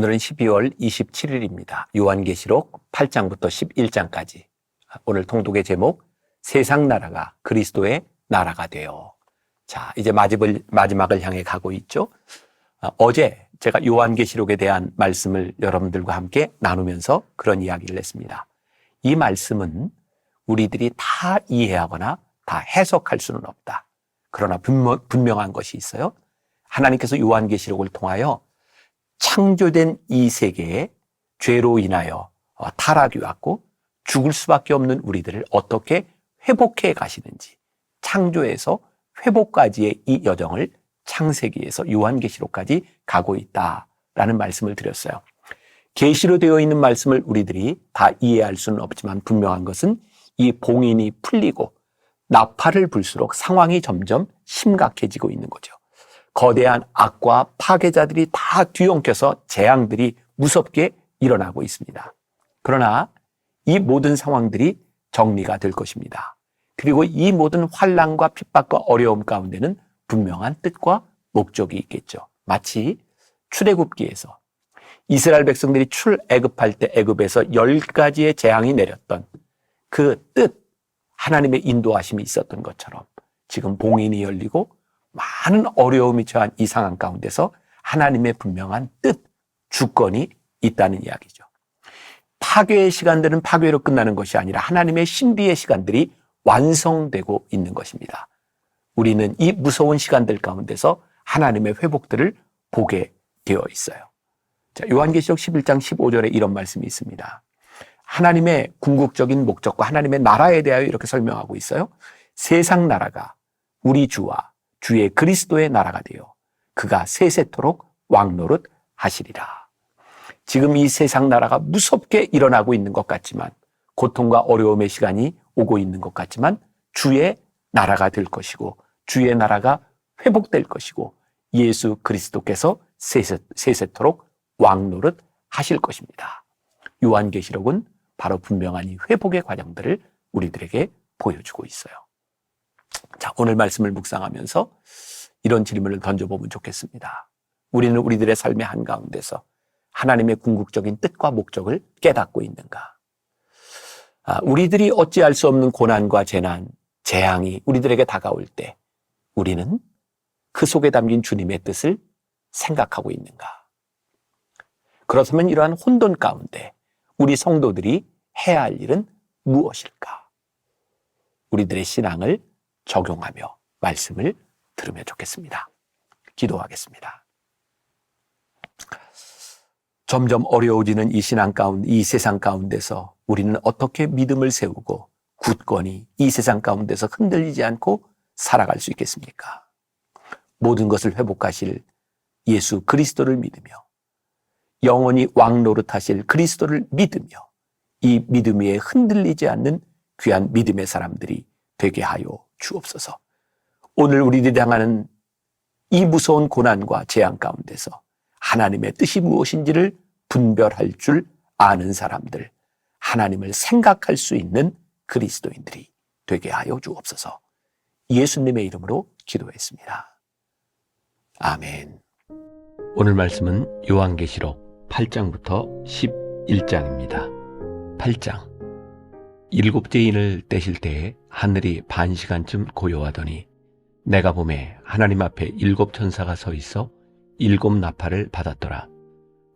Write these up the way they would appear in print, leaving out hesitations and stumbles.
오늘은 12월 27일입니다. 요한계시록 8장부터 11장까지. 오늘 통독의 제목, 세상 나라가 그리스도의 나라가 되어. 자, 이제 마지막을 향해 가고 있죠. 어제 제가 요한계시록에 대한 말씀을 여러분들과 함께 나누면서 그런 이야기를 했습니다. 이 말씀은 우리들이 다 이해하거나 다 해석할 수는 없다. 그러나 분명한 것이 있어요. 하나님께서 요한계시록을 통하여 창조된 이 세계에 죄로 인하여 타락이 왔고 죽을 수밖에 없는 우리들을 어떻게 회복해 가시는지, 창조에서 회복까지의 이 여정을 창세기에서 요한계시록까지 가고 있다라는 말씀을 드렸어요. 계시로 되어 있는 말씀을 우리들이 다 이해할 수는 없지만 분명한 것은 이 봉인이 풀리고 나팔을 불수록 상황이 점점 심각해지고 있는 거죠. 거대한 악과 파괴자들이 다 뒤엉켜서 재앙들이 무섭게 일어나고 있습니다. 그러나 이 모든 상황들이 정리가 될 것입니다. 그리고 이 모든 환난과 핍박과 어려움 가운데는 분명한 뜻과 목적이 있겠죠. 마치 출애굽기에서 이스라엘 백성들이 출애굽할 때 애굽에서 10가지의 재앙이 내렸던 그 뜻, 하나님의 인도하심이 있었던 것처럼 지금 봉인이 열리고 많은 어려움이 처한 이 상황 가운데서 하나님의 분명한 뜻, 주권이 있다는 이야기죠. 파괴의 시간들은 파괴로 끝나는 것이 아니라 하나님의 신비의 시간들이 완성되고 있는 것입니다. 우리는 이 무서운 시간들 가운데서 하나님의 회복들을 보게 되어 있어요. 자, 요한계시록 11장 15절에 이런 말씀이 있습니다. 하나님의 궁극적인 목적과 하나님의 나라에 대하여 이렇게 설명하고 있어요. 세상 나라가 우리 주와 주의 그리스도의 나라가 되어 그가 세세토록 왕노릇 하시리라. 지금 이 세상 나라가 무섭게 일어나고 있는 것 같지만, 고통과 어려움의 시간이 오고 있는 것 같지만 주의 나라가 될 것이고 주의 나라가 회복될 것이고 예수 그리스도께서 세세토록 왕노릇 하실 것입니다. 요한계시록은 바로 분명한 이 회복의 과정들을 우리들에게 보여주고 있어요. 자, 오늘 말씀을 묵상하면서 이런 질문을 던져보면 좋겠습니다. 우리는 우리들의 삶의 한가운데서 하나님의 궁극적인 뜻과 목적을 깨닫고 있는가? 우리들이 어찌할 수 없는 고난과 재난, 재앙이 우리들에게 다가올 때 우리는 그 속에 담긴 주님의 뜻을 생각하고 있는가? 그렇다면 이러한 혼돈 가운데 우리 성도들이 해야 할 일은 무엇일까? 우리들의 신앙을 적용하며 말씀을 들으면 좋겠습니다. 기도하겠습니다. 점점 어려워지는 이 신앙 가운데, 이 세상 가운데서 우리는 어떻게 믿음을 세우고 굳건히 이 세상 가운데서 흔들리지 않고 살아갈 수 있겠습니까? 모든 것을 회복하실 예수 그리스도를 믿으며 영원히 왕노릇하실 그리스도를 믿으며 이 믿음 위에 흔들리지 않는 귀한 믿음의 사람들이 되게 하여 주옵소서. 오늘 우리들이 당하는 이 무서운 고난과 재앙 가운데서 하나님의 뜻이 무엇인지를 분별할 줄 아는 사람들, 하나님을 생각할 수 있는 그리스도인들이 되게 하여 주옵소서. 예수님의 이름으로 기도했습니다. 아멘. 오늘 말씀은 요한계시록 8장부터 11장입니다. 8장. 일곱째 인을 떼실 때에 하늘이 반 시간쯤 고요하더니 내가 보매 하나님 앞에 7 천사가 서 있어 7 나팔을 받았더라.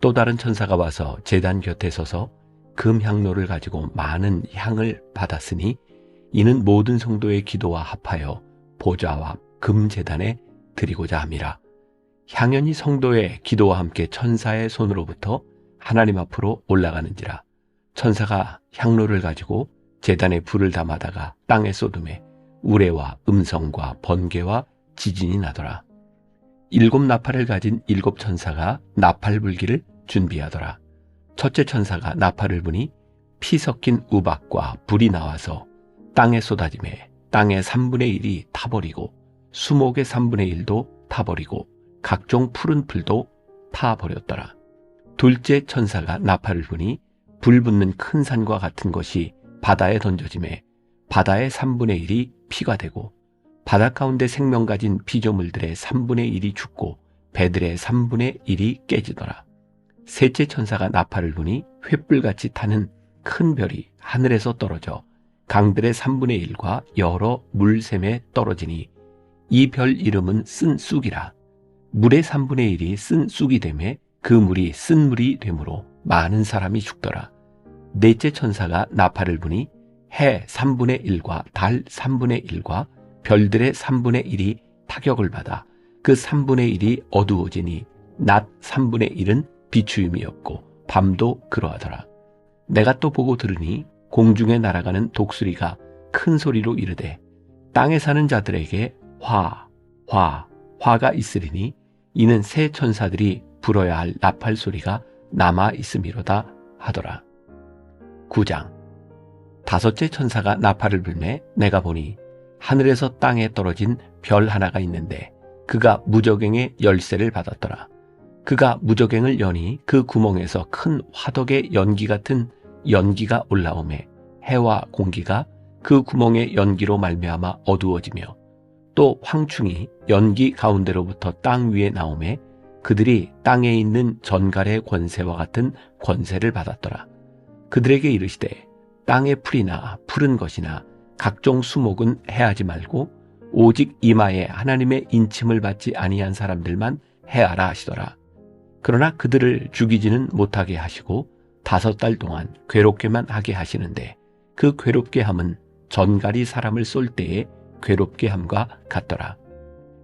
또 다른 천사가 와서 제단 곁에 서서 금 향로를 가지고 많은 향을 받았으니 이는 모든 성도의 기도와 합하여 보좌와 금 제단에 드리고자 함이라. 향연이 성도의 기도와 함께 천사의 손으로부터 하나님 앞으로 올라가는지라. 천사가 향로를 가지고 제단에 불을 담아다가 땅에 쏟음에 우레와 음성과 번개와 지진이 나더라. 7 나팔을 가진 7 천사가 나팔 불기를 준비하더라. 첫째 천사가 나팔을 부니 피 섞인 우박과 불이 나와서 땅에 쏟아지매 땅의 3분의 1이 타버리고 수목의 3분의 1도 타버리고 각종 푸른 풀도 타버렸더라. 둘째 천사가 나팔을 부니 불 붙는 큰 산과 같은 것이 바다에 던져지매 바다의 3분의 1이 피가 되고 바다 가운데 생명 가진 피조물들의 3분의 1이 죽고 배들의 3분의 1이 깨지더라. 셋째 천사가 나팔을 부니 횃불같이 타는 큰 별이 하늘에서 떨어져 강들의 3분의 1과 여러 물샘에 떨어지니 이 별 이름은 쓴 쑥이라. 물의 3분의 1이 쓴 쑥이 되매 그 물이 쓴 물이 되므로 많은 사람이 죽더라. 넷째 천사가 나팔을 부니 해 3분의 1과 달 3분의 1과 별들의 3분의 1이 타격을 받아 그 3분의 1이 어두워지니 낮 3분의 1은 비추임이 없고 밤도 그러하더라. 내가 또 보고 들으니 공중에 날아가는 독수리가 큰 소리로 이르되 땅에 사는 자들에게 화가 있으리니 이는 새 천사들이 불어야 할 나팔 소리가 남아 있음이로다 하더라. 9장. 다섯째 천사가 나팔을 불매 내가 보니 하늘에서 땅에 떨어진 별 하나가 있는데 그가 무저갱의 열쇠를 받았더라. 그가 무저갱을 여니 그 구멍에서 큰 화덕의 연기 같은 연기가 올라오매 해와 공기가 그 구멍의 연기로 말미암아 어두워지며 또 황충이 연기 가운데로부터 땅 위에 나오매 그들이 땅에 있는 전갈의 권세와 같은 권세를 받았더라. 그들에게 이르시되 땅의 풀이나 푸른 것이나 각종 수목은 해하지 말고 오직 이마에 하나님의 인침을 받지 아니한 사람들만 해하라 하시더라. 그러나 그들을 죽이지는 못하게 하시고 5달 동안 괴롭게만 하게 하시는데 그 괴롭게 함은 전갈이 사람을 쏠 때에 괴롭게 함과 같더라.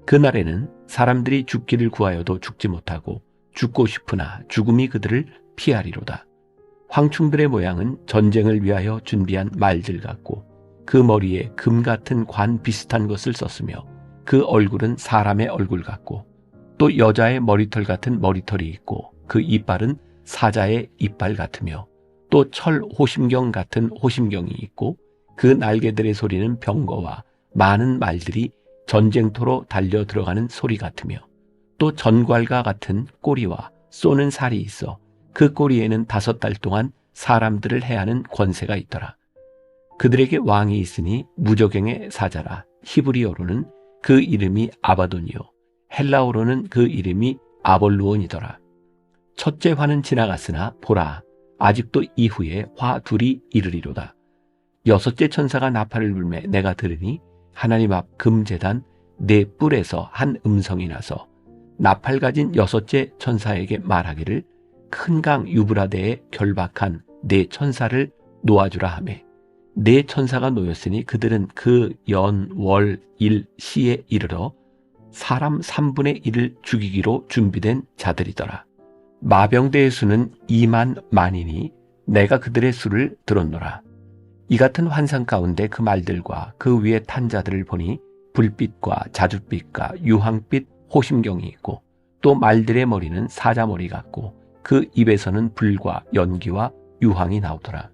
그날에는 사람들이 죽기를 구하여도 죽지 못하고 죽고 싶으나 죽음이 그들을 피하리로다. 황충들의 모양은 전쟁을 위하여 준비한 말들 같고 그 머리에 금 같은 관 비슷한 것을 썼으며 그 얼굴은 사람의 얼굴 같고 또 여자의 머리털 같은 머리털이 있고 그 이빨은 사자의 이빨 같으며 또 철 호심경 같은 호심경이 있고 그 날개들의 소리는 병거와 많은 말들이 전쟁터로 달려 들어가는 소리 같으며 또 전갈과 같은 꼬리와 쏘는 살이 있어 그 꼬리에는 5달 동안 사람들을 해하는 권세가 있더라. 그들에게 왕이 있으니 무저갱의 사자라. 히브리어로는 그 이름이 아바돈이요 헬라어로는 그 이름이 아볼루온이더라. 첫째 화는 지나갔으나 보라 아직도 이후에 화 둘이 이르리로다. 여섯째 천사가 나팔을 불매 내가 들으니 하나님 앞 금제단 네 뿔에서 한 음성이 나서 나팔 가진 여섯째 천사에게 말하기를 큰 강 유브라데에 결박한 네 천사를 놓아주라 하매 네 천사가 놓였으니 그들은 그 연, 월, 일, 시에 이르러 사람 3분의 1을 죽이기로 준비된 자들이더라. 마병대의 수는 2만 만이니 내가 그들의 수를 들었노라. 이 같은 환상 가운데 그 말들과 그 위에 탄 자들을 보니 불빛과 자줏빛과 유황빛 호심경이 있고 또 말들의 머리는 사자머리 같고 그 입에서는 불과 연기와 유황이 나오더라.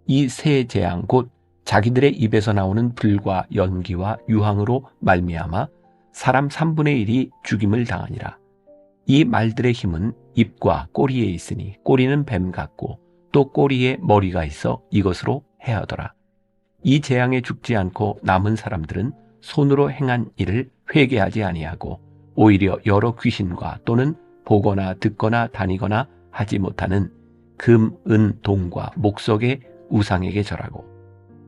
이 세 재앙 곧 자기들의 입에서 나오는 불과 연기와 유황으로 말미암아 사람 3분의 1이 죽임을 당하니라. 이 말들의 힘은 입과 꼬리에 있으니 꼬리는 뱀 같고 또 꼬리에 머리가 있어 이것으로 해하더라. 이 재앙에 죽지 않고 남은 사람들은 손으로 행한 일을 회개하지 아니하고 오히려 여러 귀신과 또는 보거나 듣거나 다니거나 하지 못하는 금, 은, 동과 목석의 우상에게 절하고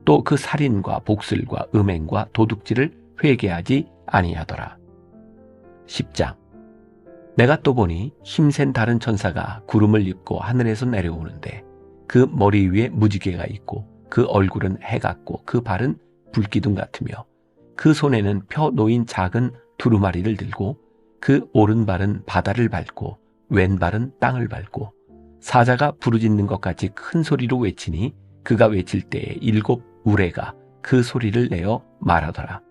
또 그 살인과 복술과 음행과 도둑질을 회개하지 아니하더라. 10장. 내가 또 보니 힘센 다른 천사가 구름을 입고 하늘에서 내려오는데 그 머리 위에 무지개가 있고 그 얼굴은 해 같고 그 발은 불기둥 같으며 그 손에는 펴 놓인 작은 두루마리를 들고 그 오른발은 바다를 밟고 왼발은 땅을 밟고 사자가 부르짖는 것 같이 큰 소리로 외치니 그가 외칠 때에 7 우레가 그 소리를 내어 말하더라.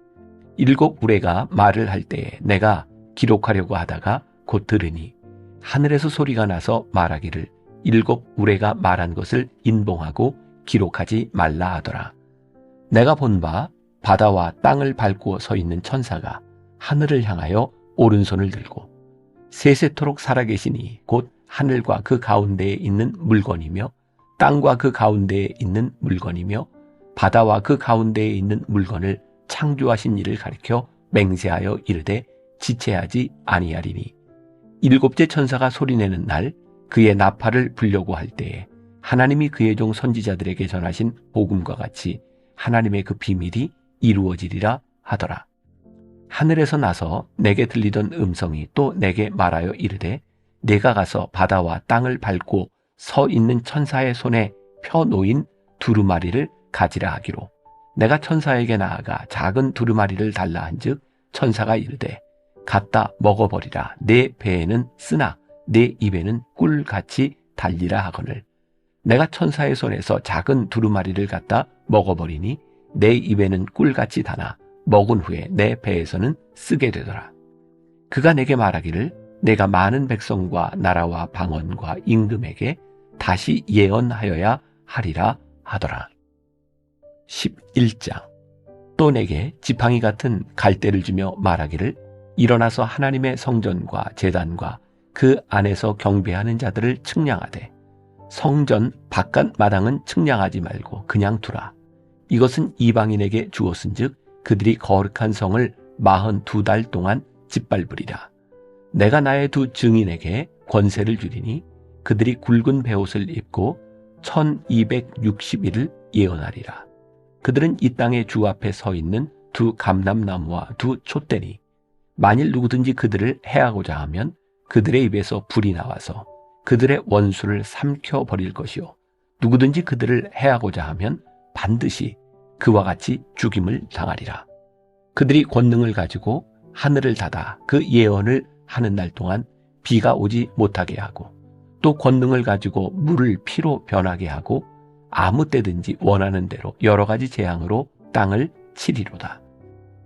7 우레가 말을 할 때에 내가 기록하려고 하다가 곧 들으니 하늘에서 소리가 나서 말하기를 7 우레가 말한 것을 인봉하고 기록하지 말라 하더라. 내가 본 바 바다와 땅을 밟고 서 있는 천사가 하늘을 향하여 오른손을 들고 세세토록 살아계시니 곧 하늘과 그 가운데에 있는 물건이며 땅과 그 가운데에 있는 물건이며 바다와 그 가운데에 있는 물건을 창조하신 이를 가리켜 맹세하여 이르되 지체하지 아니하리니 7째 천사가 소리내는 날 그의 나팔을 불려고 할 때에 하나님이 그의 종 선지자들에게 전하신 복음과 같이 하나님의 그 비밀이 이루어지리라 하더라. 하늘에서 나서 내게 들리던 음성이 또 내게 말하여 이르되 내가 가서 바다와 땅을 밟고 서 있는 천사의 손에 펴 놓인 두루마리를 가지라 하기로, 내가 천사에게 나아가 작은 두루마리를 달라 한즉 천사가 이르되 갖다 먹어버리라. 내 배에는 쓰나 내 입에는 꿀같이 달리라 하거늘, 내가 천사의 손에서 작은 두루마리를 갖다 먹어버리니 내 입에는 꿀같이 다나 먹은 후에 내 배에서는 쓰게 되더라. 그가 내게 말하기를 내가 많은 백성과 나라와 방언과 임금에게 다시 예언하여야 하리라 하더라. 11장. 또 내게 지팡이 같은 갈대를 주며 말하기를 일어나서 하나님의 성전과 제단과 그 안에서 경배하는 자들을 측량하되 성전 바깥 마당은 측량하지 말고 그냥 두라. 이것은 이방인에게 주었은즉 그들이 거룩한 성을 42달 동안 짓밟으리라. 내가 나의 두 증인에게 권세를 주리니 그들이 굵은 베옷을 입고 1260일을 예언하리라. 그들은 이 땅의 주 앞에 서 있는 두 감람나무와 두 촛대니 만일 누구든지 그들을 해하고자 하면 그들의 입에서 불이 나와서 그들의 원수를 삼켜버릴 것이요, 누구든지 그들을 해하고자 하면 반드시 그와 같이 죽임을 당하리라. 그들이 권능을 가지고 하늘을 닫아 그 예언을 하는 날 동안 비가 오지 못하게 하고, 또 권능을 가지고 물을 피로 변하게 하고 아무 때든지 원하는 대로 여러 가지 재앙으로 땅을 치리로다.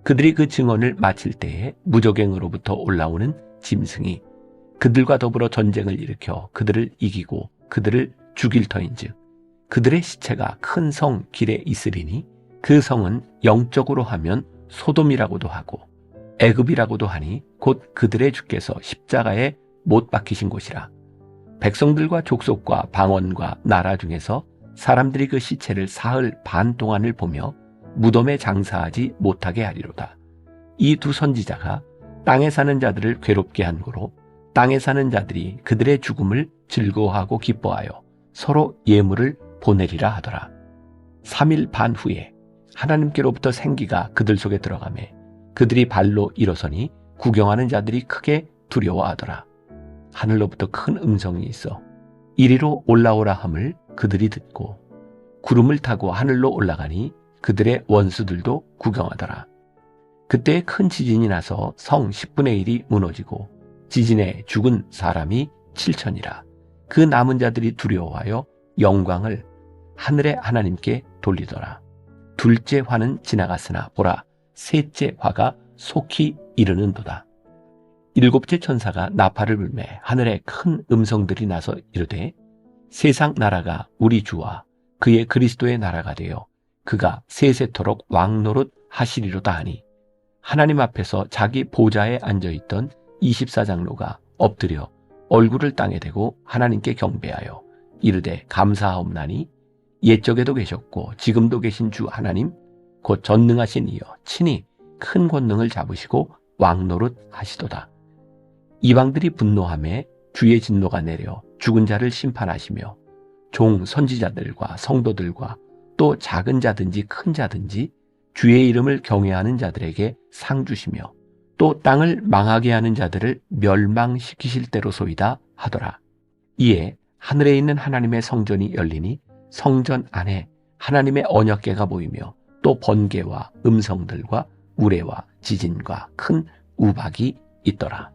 그들이 그 증언을 마칠 때에 무저갱으로부터 올라오는 짐승이 그들과 더불어 전쟁을 일으켜 그들을 이기고 그들을 죽일 터인즉 그들의 시체가 큰 성 길에 있으리니 그 성은 영적으로 하면 소돔이라고도 하고 애굽이라고도 하니 곧 그들의 주께서 십자가에 못 박히신 곳이라. 백성들과 족속과 방언과 나라 중에서 사람들이 그 시체를 사흘 반 동안을 보며 무덤에 장사하지 못하게 하리로다. 이 두 선지자가 땅에 사는 자들을 괴롭게 한 고로 땅에 사는 자들이 그들의 죽음을 즐거워하고 기뻐하여 서로 예물을 보내리라 하더라. 3일 반 후에 하나님께로부터 생기가 그들 속에 들어가매 그들이 발로 일어서니 구경하는 자들이 크게 두려워하더라. 하늘로부터 큰 음성이 있어 이리로 올라오라 함을 그들이 듣고 구름을 타고 하늘로 올라가니 그들의 원수들도 구경하더라. 그때 큰 지진이 나서 성 10분의 1이 무너지고 지진에 죽은 사람이 7천이라. 그 남은 자들이 두려워하여 영광을 하늘의 하나님께 돌리더라. 둘째 화는 지나갔으나 보라, 셋째 화가 속히 이르는도다. 일곱째 천사가 나팔을 불매 하늘에 큰 음성들이 나서 이르되 세상 나라가 우리 주와 그의 그리스도의 나라가 되어 그가 세세토록 왕노릇 하시리로다 하니, 하나님 앞에서 자기 보좌에 앉아있던 24장로가 엎드려 얼굴을 땅에 대고 하나님께 경배하여 이르되 감사하옵나니 옛적에도 계셨고 지금도 계신 주 하나님 곧 전능하신 이여 친히 큰 권능을 잡으시고 왕노릇 하시도다. 이방들이 분노하매 주의 진노가 내려 죽은 자를 심판하시며 종 선지자들과 성도들과 또 작은 자든지 큰 자든지 주의 이름을 경외하는 자들에게 상 주시며 또 땅을 망하게 하는 자들을 멸망시키실 때로소이다 하더라. 이에 하늘에 있는 하나님의 성전이 열리니 성전 안에 하나님의 언약궤가 보이며 또 번개와 음성들과 우레와 지진과 큰 우박이 있더라.